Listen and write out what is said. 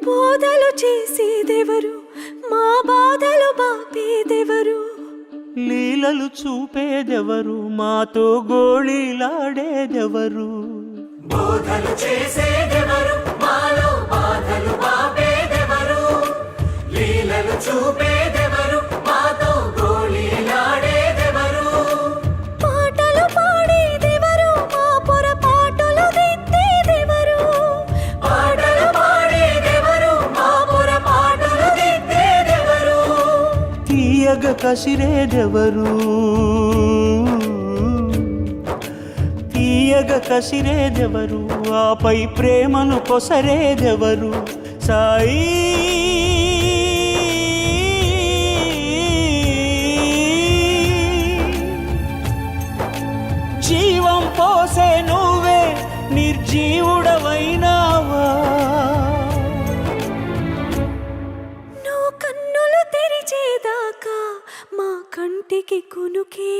బోధలు చేసేదెవరు, మా బాధలు బాపేదెవరు, లీలలు చూపేదెవరు, మాతో గోళీలాడేదెవరు, బోధలు చేసేదెవరు, మాలో బాధలు బాపేదెవరు, లీలలు చూపేదెవరు, మాతో గోళీలాడేదెవరు, పాటలు పాడేదెవరు, మా పొరపాటులు దిద్దేదెవరు, పాటలు పాడేదెవరు, మా పొరపాటులు దిద్దేదెవరు, తీయగ కసిరేదెవరు, తీయగ కసిరేదెవరు, ఆపై ప్రేమను కొసరేదెవరు, సాయి జీవం పోసే నువ్వే నిర్జీవుడవైనావా, నువ్వు కన్నులు తెరిచేదాకా మా కంటికి కునుకే